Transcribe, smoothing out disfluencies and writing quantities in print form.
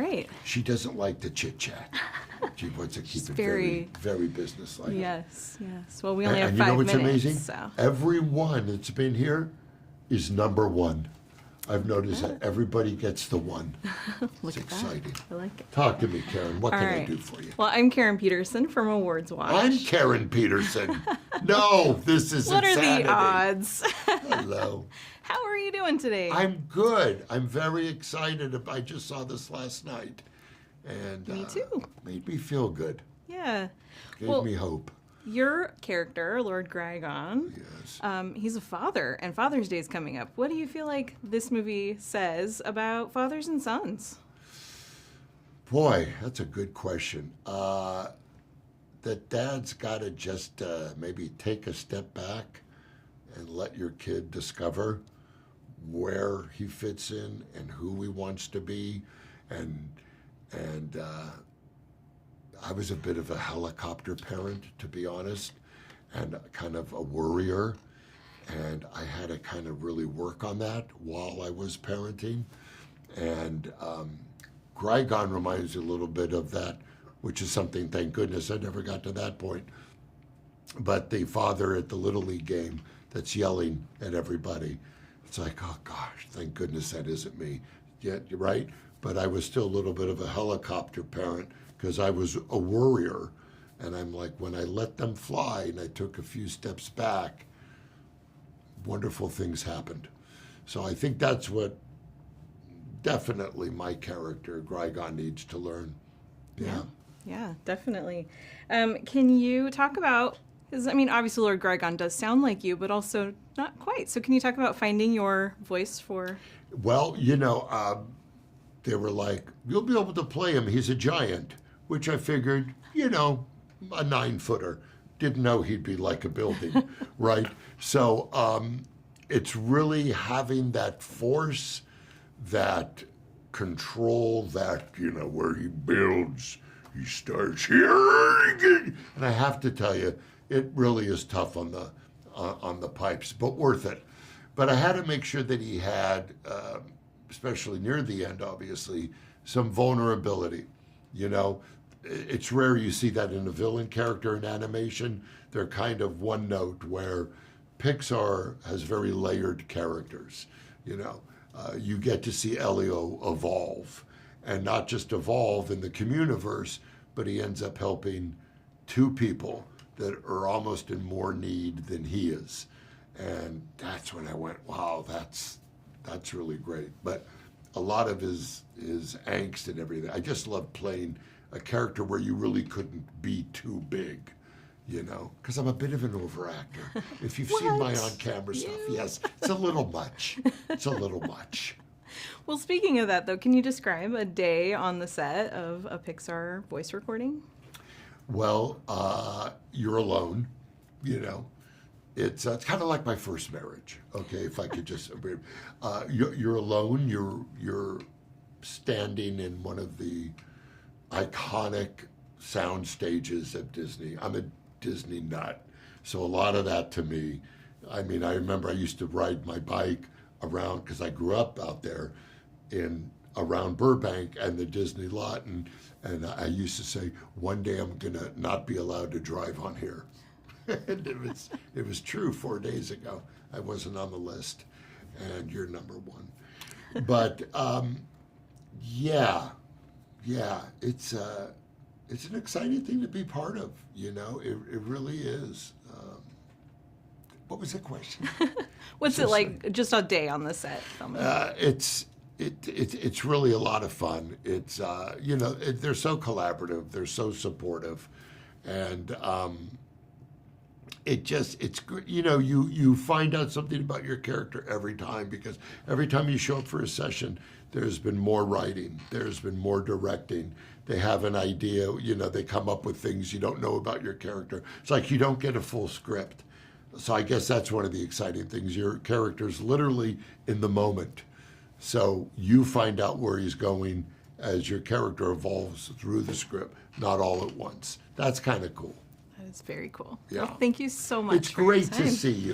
right. She doesn't like the chit-chat. She wants to keep She's it very, very business-like. Yes. Well, we only have and 5 you know what's minutes. amazing? So. Everyone that's been here is number 1. I've noticed that everybody gets the 1. Look It's at exciting. That. I like it. Talk to me, Karen. What All can I right. do for you? Well, I'm Karen Peterson from Awards Watch. I'm Karen Peterson. No, this is What insanity. are the odds? Hello. How are you doing today? I'm good. I'm very excited. I just saw this last night. And Me too. Made me feel good. Yeah. Gave me hope. Your character, Lord Grygon, Yes. He's a father, and Father's Day is coming up. What do you feel like this movie says about fathers and sons? Boy, that's a good question. That dad's got to just maybe take a step back and let your kid discover where he fits in and who he wants to be. And I was a bit of a helicopter parent, to be honest, and kind of a worrier. And I had to kind of really work on that while I was parenting. And Grygon reminds me a little bit of that, which is something, thank goodness, I never got to that point. But the father at the Little League game that's yelling at everybody, it's like, oh gosh, thank goodness that isn't me. Yeah, you're right. But I was still a little bit of a helicopter parent because I was a worrier. And I'm like, when I let them fly and I took a few steps back, wonderful things happened. So I think that's what definitely my character, Grygon, needs to learn. Yeah, definitely. Can you talk about, because I mean, obviously Lord Grygon does sound like you, but also not quite. So can you talk about finding your voice for? Well, they were like, you'll be able to play him. He's a giant, which I figured, a 9-footer. Didn't know he'd be like a building, right? So it's really having that force, that control, that, where he builds, he starts here. And I have to tell you, it really is tough on the pipes, but worth it. But I had to make sure that he had, especially near the end, obviously, some vulnerability. It's rare you see that in a villain character in animation. They're kind of one note, where Pixar has very layered characters. You get to see Elio evolve, and not just evolve in the Communiverse, but he ends up helping 2 people that are almost in more need than he is. And that's when I went, wow, that's really great. But a lot of his angst and everything, I just love playing a character where you really couldn't be too big, because I'm a bit of an overactor. If you've seen my on-camera stuff, yes, it's a little much. It's a little much. Well, speaking of that, though, can you describe a day on the set of a Pixar voice recording? Well, you're alone, It's kind of like my first marriage, okay, if I could just, you're alone, you're standing in one of the iconic sound stages at Disney. I'm a Disney nut, so a lot of that to me, I remember I used to ride my bike around, because I grew up out there around Burbank and the Disney lot, and I used to say, one day I'm gonna not be allowed to drive on here. And it was true 4 days ago. I wasn't on the list, and you're number 1. But it's an exciting thing to be part of. It really is. What was the question? What's it like just a day on the set filming? It's really a lot of fun. It's they're so collaborative, they're so supportive, and it's you find out something about your character every time, because every time you show up for a session, there's been more writing, there's been more directing. They have an idea, they come up with things you don't know about your character. It's like you don't get a full script. So I guess that's one of the exciting things. Your character's literally in the moment. So you find out where he's going as your character evolves through the script, not all at once. That's kind of cool. That is very cool. Yeah. Well, thank you so much. It's great to see you.